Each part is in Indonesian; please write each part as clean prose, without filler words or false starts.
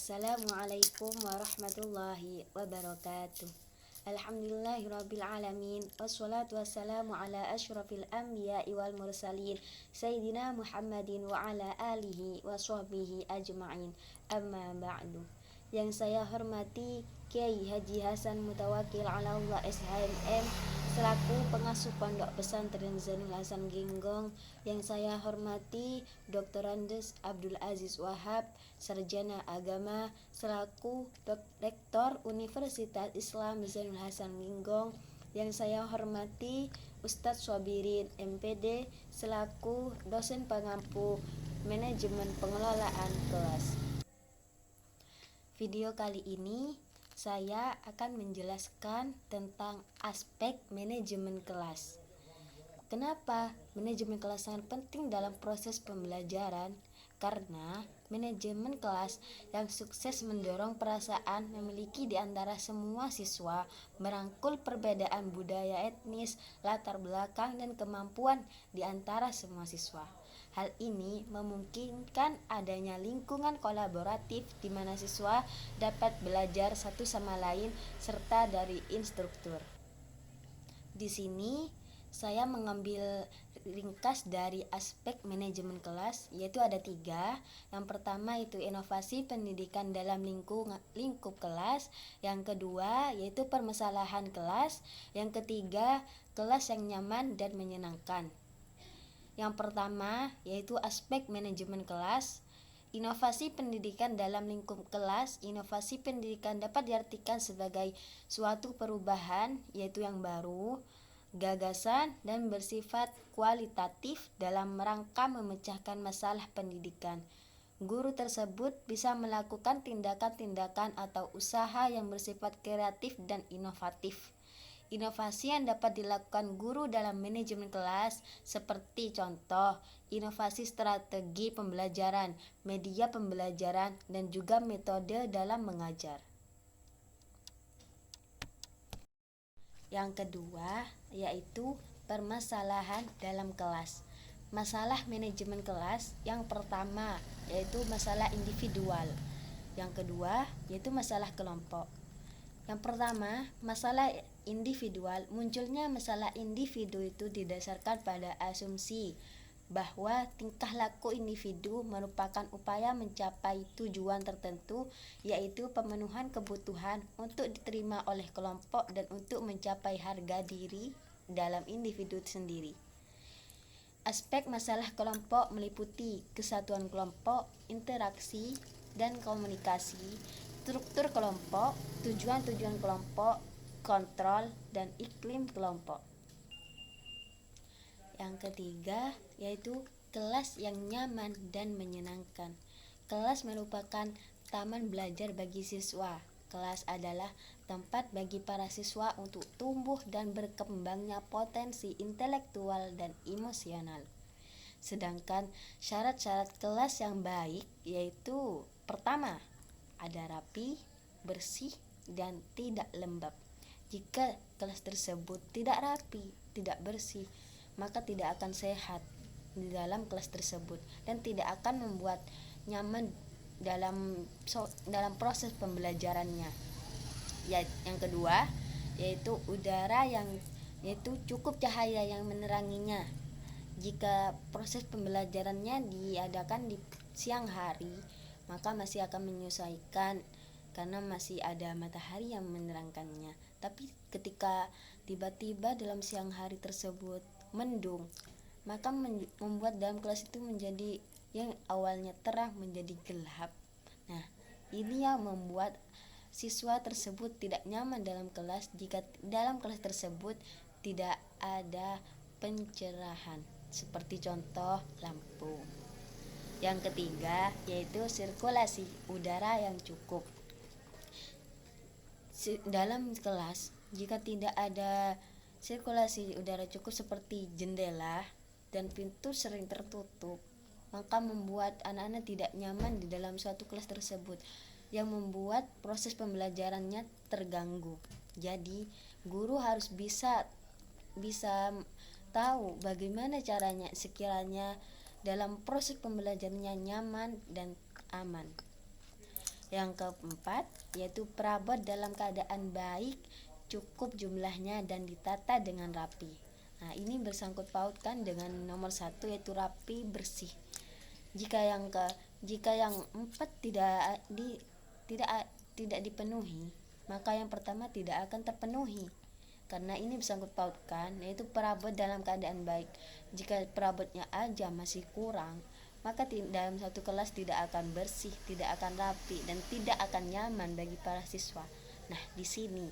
Assalamualaikum warahmatullahi wabarakatuh. Alhamdulillahirabbil alamin wassalatu wassalamu ala asyrafil anbiya'i wal mursalin sayyidina Muhammadin wa ala alihi wa sahbihi ajma'in. Amma ba'du. Yang saya hormati Kiai Haji Hasan Mutawakkil ala Allah SHMM selaku pengasuh Pondok Pesantren Zainul Hasan Genggong. Yang saya hormati Dr. Andes Abdul Aziz Wahab, Sarjana Agama selaku Rektor Universitas Islam Zainul Hasan Genggong. Yang saya hormati Ustadz Swabirin MPD selaku dosen pengampu manajemen pengelolaan kelas. Video kali ini saya akan menjelaskan tentang aspek manajemen kelas. Kenapa manajemen kelas sangat penting dalam proses pembelajaran? Karena manajemen kelas yang sukses mendorong perasaan memiliki di antara semua siswa, merangkul perbedaan budaya etnis, latar belakang, dan kemampuan di antara semua siswa. Hal ini memungkinkan adanya lingkungan kolaboratif di mana siswa dapat belajar satu sama lain serta dari instruktur. Di sini saya mengambil ringkas dari aspek manajemen kelas, yaitu ada 3. Yang pertama itu inovasi pendidikan dalam lingkup kelas. Yang kedua yaitu permasalahan kelas. Yang ketiga kelas yang nyaman dan menyenangkan. Yang pertama yaitu aspek manajemen kelas. Inovasi pendidikan dalam lingkup kelas. Inovasi pendidikan dapat diartikan sebagai suatu perubahan, yaitu yang baru, gagasan, dan bersifat kualitatif dalam rangka memecahkan masalah pendidikan. Guru tersebut bisa melakukan tindakan-tindakan atau usaha yang bersifat kreatif dan inovatif. Inovasi yang dapat dilakukan guru dalam manajemen kelas seperti contoh, inovasi strategi pembelajaran, media pembelajaran, dan juga metode dalam mengajar. Yang kedua yaitu permasalahan dalam kelas. Masalah manajemen kelas yang pertama yaitu masalah individual. Yang kedua yaitu masalah kelompok. Yang pertama, masalah individual. Munculnya masalah individu itu didasarkan pada asumsi bahwa tingkah laku individu merupakan upaya mencapai tujuan tertentu, yaitu pemenuhan kebutuhan untuk diterima oleh kelompok dan untuk mencapai harga diri dalam individu sendiri. Aspek masalah kelompok meliputi kesatuan kelompok, interaksi dan komunikasi, struktur kelompok, tujuan-tujuan kelompok, kontrol, dan iklim kelompok. Yang ketiga yaitu kelas yang nyaman dan menyenangkan. Kelas merupakan taman belajar bagi siswa. Kelas adalah tempat bagi para siswa untuk tumbuh dan berkembangnya potensi intelektual dan emosional. Sedangkan syarat-syarat kelas yang baik yaitu pertama, ada rapi, bersih, dan tidak lembab. Jika kelas tersebut tidak rapi, tidak bersih, maka tidak akan sehat di dalam kelas tersebut dan tidak akan membuat nyaman dalam proses pembelajarannya. Yang kedua yaitu udara yaitu cukup cahaya yang meneranginya. Jika proses pembelajarannya diadakan di siang hari, maka masih akan menyesuaikan karena masih ada matahari yang menerangkannya. Tapi ketika tiba-tiba dalam siang hari tersebut mendung, maka membuat dalam kelas itu menjadi yang awalnya terang menjadi gelap. Nah, ini yang membuat siswa tersebut tidak nyaman dalam kelas jika dalam kelas tersebut tidak ada pencerahan, seperti contoh lampu. Yang ketiga yaitu sirkulasi udara yang cukup. Dalam kelas jika tidak ada sirkulasi udara cukup seperti jendela dan pintu sering tertutup, maka membuat anak-anak tidak nyaman di dalam suatu kelas tersebut, yang membuat proses pembelajarannya terganggu. Jadi guru harus bisa tahu bagaimana caranya sekiranya dalam proses pembelajarannya nyaman dan aman. Yang keempat, yaitu perabot dalam keadaan baik, cukup jumlahnya dan ditata dengan rapi. Nah, ini bersangkut pautkan dengan nomor 1, yaitu rapi, bersih. Jika yang empat tidak dipenuhi, maka yang pertama tidak akan terpenuhi. Karena ini bersangkut pautkan, yaitu perabot dalam keadaan baik. Jika perabotnya aja masih kurang, maka dalam satu kelas tidak akan bersih, tidak akan rapi, dan tidak akan nyaman bagi para siswa. Nah, di sini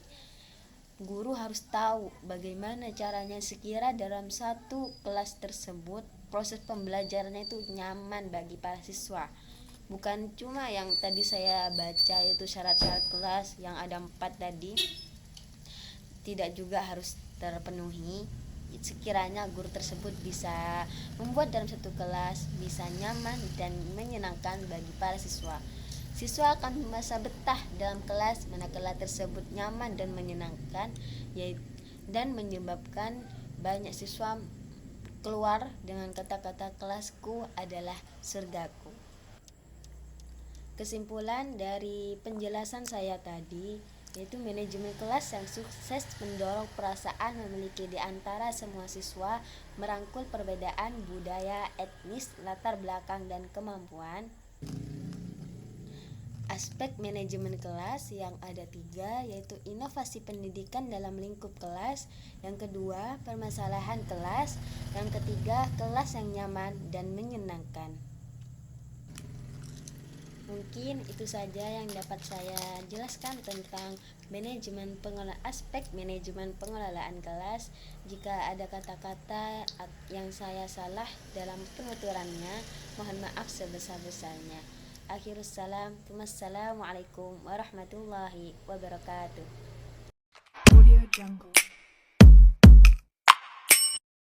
guru harus tahu bagaimana caranya sekira dalam satu kelas tersebut proses pembelajarannya itu nyaman bagi para siswa. Bukan cuma yang tadi saya baca itu syarat-syarat kelas yang ada 4 tadi, tidak juga harus terpenuhi. Sekiranya guru tersebut bisa membuat dalam satu kelas bisa nyaman dan menyenangkan bagi para siswa. Siswa akan merasa betah dalam kelas manakala tersebut nyaman dan menyenangkan, dan menyebabkan banyak siswa keluar dengan kata-kata kelasku adalah surgaku. Kesimpulan dari penjelasan saya tadi, yaitu manajemen kelas yang sukses mendorong perasaan memiliki di antara semua siswa, merangkul perbedaan budaya, etnis, latar belakang, dan kemampuan. Aspek manajemen kelas yang ada 3, yaitu inovasi pendidikan dalam lingkup kelas. Yang kedua, permasalahan kelas. Yang ketiga, kelas yang nyaman dan menyenangkan. Mungkin itu saja yang dapat saya jelaskan tentang aspek manajemen pengelolaan kelas. Jika ada kata-kata yang saya salah dalam penuturannya, mohon maaf sebesar-besarnya. Akhirus salam. Wassalamualaikum warahmatullahi wabarakatuh. Audio Jungle.